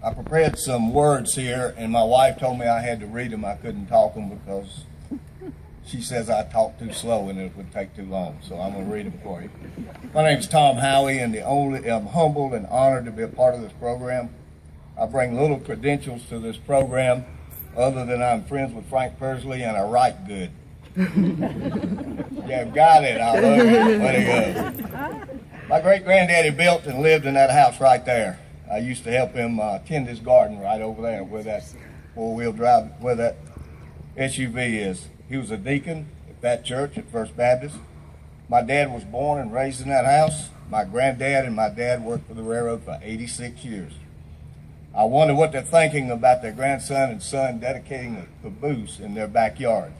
I prepared some words here, and my wife told me I had to read them. I couldn't talk them because she says I talk too slow and it would take too long. So I'm going to read them for you. My name is Tom Howie, and I'm humbled and honored to be a part of this program. I bring little credentials to this program other than I'm friends with Frank Persley and I write good. Yeah, got it. I love it. Way to go. My great-granddaddy built and lived in that house right there. I used to help him tend his garden right over there where that four-wheel drive, where that SUV is. He was a deacon at that church at First Baptist. My dad was born and raised in that house. My granddad and my dad worked for the railroad for 86 years. I wonder what they're thinking about their grandson and son dedicating a caboose in their backyard.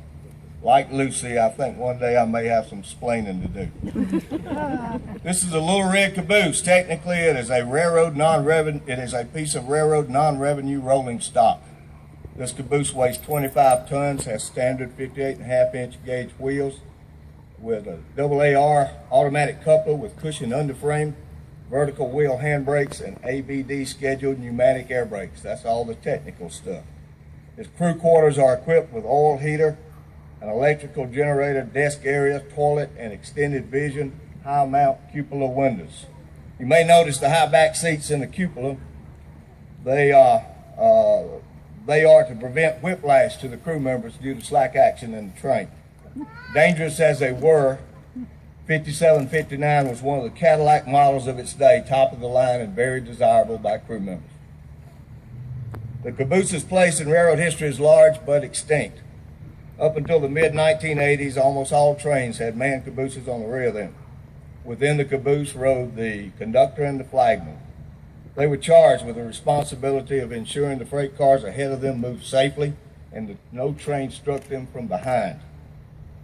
Like Lucy, I think one day I may have some splaining to do. This is a little rig caboose. Technically, it is a piece of railroad non-revenue rolling stock. This caboose weighs 25 tons, has standard 58.5-inch gauge wheels with a AAR automatic coupler with cushioned underframe, vertical wheel handbrakes, and ABD scheduled pneumatic air brakes. That's all the technical stuff. Its crew quarters are equipped with oil heater, an electrical generator, desk area, toilet, and extended vision high mount cupola windows. You may notice the high back seats in the cupola. They are to prevent whiplash to the crew members due to slack action in the train. Dangerous as they were, 5759 was one of the Cadillac models of its day, top of the line and very desirable by crew members. The caboose's place in railroad history is large but extinct. Up until the mid-1980s, almost all trains had manned cabooses on the rear of them. Within the caboose rode the conductor and the flagman. They were charged with the responsibility of ensuring the freight cars ahead of them moved safely and that no train struck them from behind.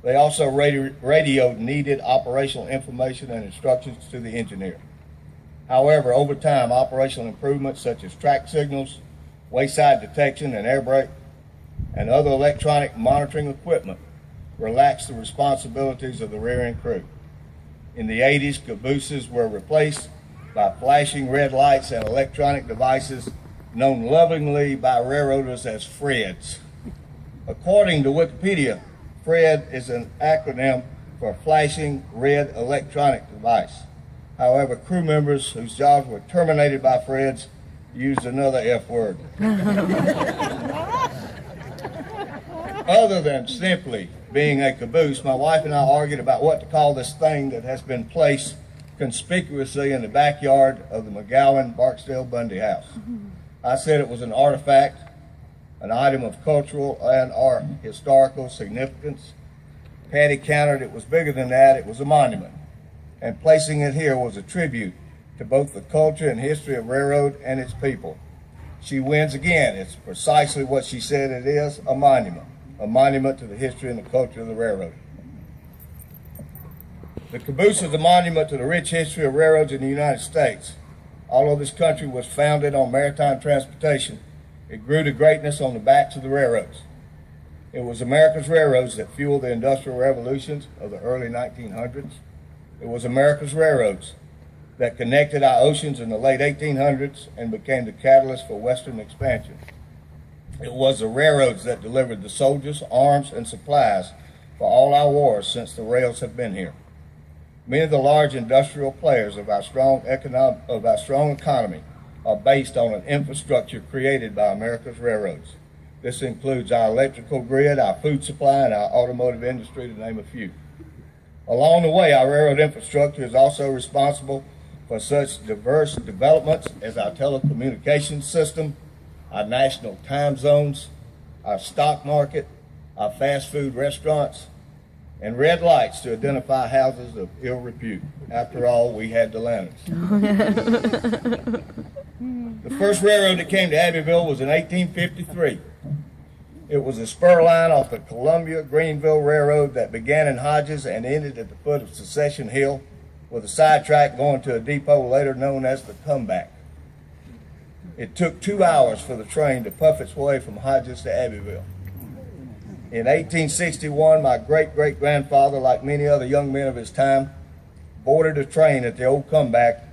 They also radioed needed operational information and instructions to the engineer. However, over time, operational improvements such as track signals, wayside detection, and air brake, and other electronic monitoring equipment relaxed the responsibilities of the rear-end crew. In the 80s, cabooses were replaced by flashing red lights and electronic devices known lovingly by railroaders as FREDs. According to Wikipedia, FRED is an acronym for Flashing Red Electronic Device. However, crew members whose jobs were terminated by FREDs used another F word. Other than simply being a caboose, my wife and I argued about what to call this thing that has been placed conspicuously in the backyard of the McGowan Barksdale Bundy house. I said it was an artifact, an item of cultural and or historical significance. Patty countered it was bigger than that, it was a monument. And placing it here was a tribute to both the culture and history of railroad and its people. She wins again. It's precisely what she said it is, a monument to the history and the culture of the railroad. The caboose is a monument to the rich history of railroads in the United States. Although this country was founded on maritime transportation, it grew to greatness on the backs of the railroads. It was America's railroads that fueled the industrial revolutions of the early 1900s. It was America's railroads that connected our oceans in the late 1800s and became the catalyst for Western expansion. It was the railroads that delivered the soldiers, arms, and supplies for all our wars since the rails have been here. Many of the large industrial players of our strong economy are based on an infrastructure created by America's railroads. This includes our electrical grid, our food supply, and our automotive industry, to name a few. Along the way, our railroad infrastructure is also responsible for such diverse developments as our telecommunications system, our national time zones, our stock market, our fast food restaurants, and red lights to identify houses of ill repute. After all, we had the lanterns. The first railroad that came to Abbeville was in 1853. It was a spur line off the Columbia-Greenville Railroad that began in Hodges and ended at the foot of Secession Hill, with a sidetrack going to a depot later known as the Comeback. It took 2 hours for the train to puff its way from Hodges to Abbeville. In 1861, my great-great-grandfather, like many other young men of his time, boarded a train at the old Comeback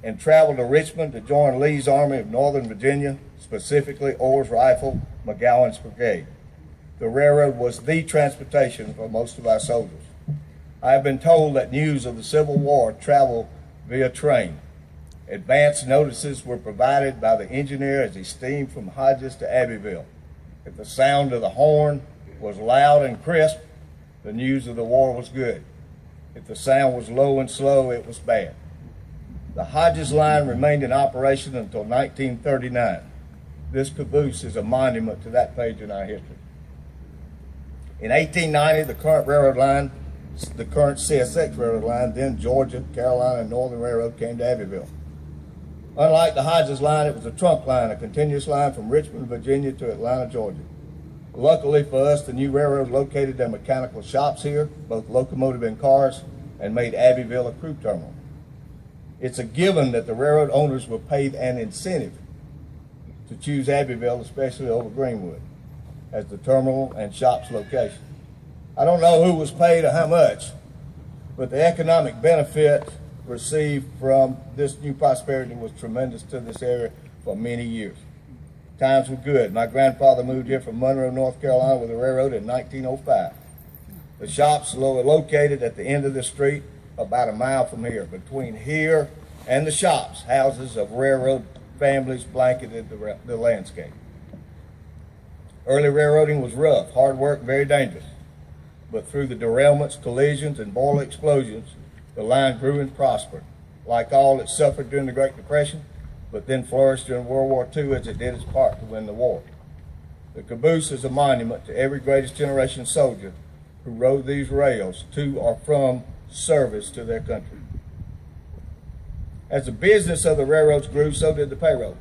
and traveled to Richmond to join Lee's Army of Northern Virginia, specifically Orr's Rifle, McGowan's Brigade. The railroad was the transportation for most of our soldiers. I have been told that news of the Civil War traveled via train. Advance notices were provided by the engineer as he steamed from Hodges to Abbeville. If the sound of the horn was loud and crisp, the news of the war was good. If the sound was low and slow, it was bad. The Hodges line remained in operation until 1939. This caboose is a monument to that page in our history. In 1890, the current railroad line, the current CSX railroad line, then Georgia, Carolina, and Northern Railroad, came to Abbeville. Unlike the Hodges line, it was a trunk line, a continuous line from Richmond, Virginia to Atlanta, Georgia. Luckily for us, the new railroad located their mechanical shops here, both locomotive and cars, and made Abbeville a crew terminal. It's a given that the railroad owners were paid an incentive to choose Abbeville, especially over Greenwood, as the terminal and shops location. I don't know who was paid or how much, but the economic benefit received from this new prosperity was tremendous to this area for many years. Times were good. My grandfather moved here from Monroe, North Carolina with a railroad in 1905. The shops were located at the end of the street about a mile from here. Between here and the shops, houses of railroad families blanketed the landscape. Early railroading was rough, hard work, very dangerous. But through the derailments, collisions, and boiler explosions, the line grew and prospered. Like all, it suffered during the Great Depression, but then flourished during World War II as it did its part to win the war. The caboose is a monument to every greatest generation soldier who rode these rails to or from service to their country. As the business of the railroads grew, so did the payroll.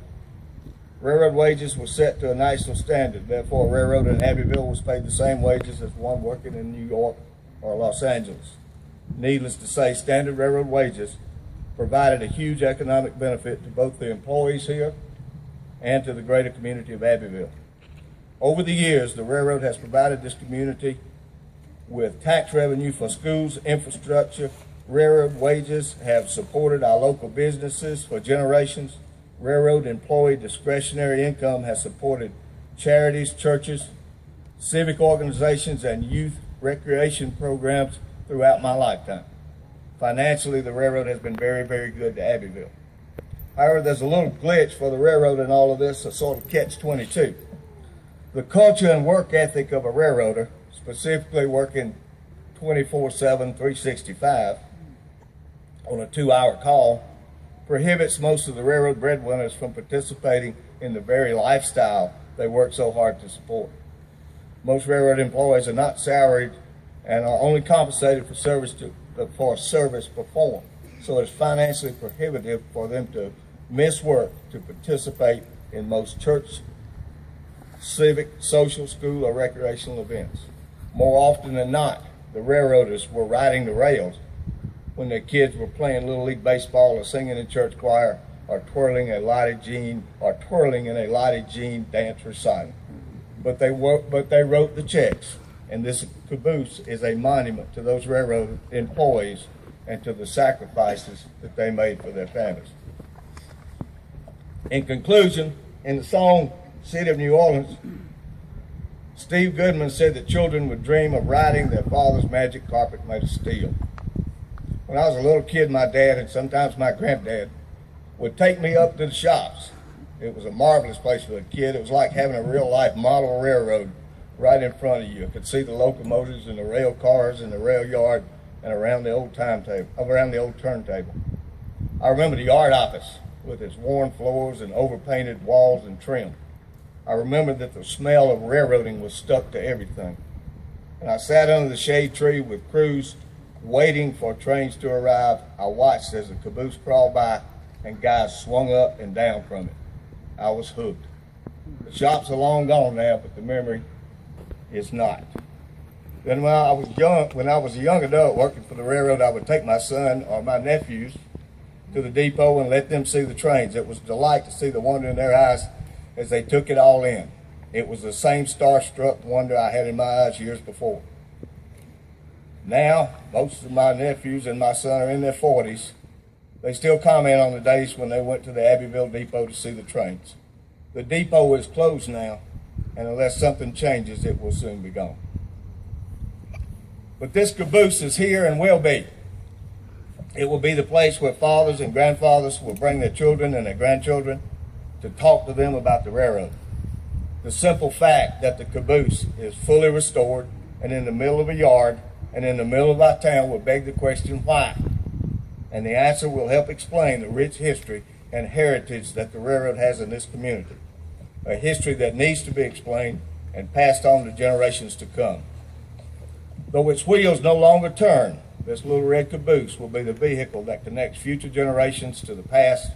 Railroad wages were set to a national standard. Therefore, a railroad in Abbeville was paid the same wages as one working in New York or Los Angeles. Needless to say, standard railroad wages provided a huge economic benefit to both the employees here and to the greater community of Abbeville. Over the years, the railroad has provided this community with tax revenue for schools, infrastructure. Railroad wages have supported our local businesses for generations. Railroad employee discretionary income has supported charities, churches, civic organizations, and youth recreation programs throughout my lifetime. Financially, the railroad has been very, very good to Abbeville. However, there's a little glitch for the railroad in all of this, a sort of catch-22. The culture and work ethic of a railroader, specifically working 24/7, 365 on a 2-hour call, prohibits most of the railroad breadwinners from participating in the very lifestyle they work so hard to support. Most railroad employees are not salaried and are only compensated for service performed. So it's financially prohibitive for them to miss work to participate in most church, civic, social, school, or recreational events. More often than not, the railroaders were riding the rails when their kids were playing Little League baseball or singing in church choir or twirling in a Lottie Jean dance recital. But they wrote the checks, and this caboose is a monument to those railroad employees and to the sacrifices that they made for their families. In conclusion, in the song City of New Orleans, Steve Goodman said that children would dream of riding their father's magic carpet made of steel. When I was a little kid, my dad and sometimes my granddad would take me up to the shops. It was a marvelous place for a kid. It was like having a real-life model railroad right in front of you. You could see the locomotives and the rail cars in the rail yard and around the old turntable. I remember the yard office with its worn floors and overpainted walls and trim. I remember that the smell of railroading was stuck to everything. And I sat under the shade tree with crews waiting for trains to arrive. I watched as the caboose crawled by and guys swung up and down from it. I was hooked. The shops are long gone now, but the memory is not. Then when I was a young adult working for the railroad, I would take my son or my nephews to the depot and let them see the trains. It was a delight to see the wonder in their eyes as they took it all in. It was the same starstruck wonder I had in my eyes years before. Now, most of my nephews and my son are in their 40s. They still comment on the days when they went to the Abbeville depot to see the trains. The depot is closed now, and unless something changes, it will soon be gone. But this caboose is here and will be. It will be the place where fathers and grandfathers will bring their children and their grandchildren to talk to them about the railroad. The simple fact that the caboose is fully restored and in the middle of a yard and in the middle of our town will beg the question, why? And the answer will help explain the rich history and heritage that the railroad has in this community. A history that needs to be explained and passed on to generations to come. Though its wheels no longer turn, this little red caboose will be the vehicle that connects future generations to the past,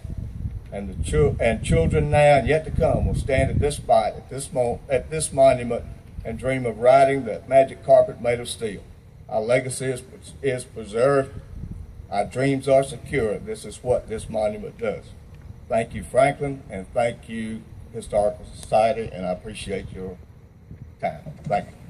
and children now and yet to come will stand at this spot, at this monument, and dream of riding that magic carpet made of steel. Our legacy is preserved. Our dreams are secure. This is what this monument does. Thank you, Franklin, and thank you, Historical Society, and I appreciate your time. Thank you.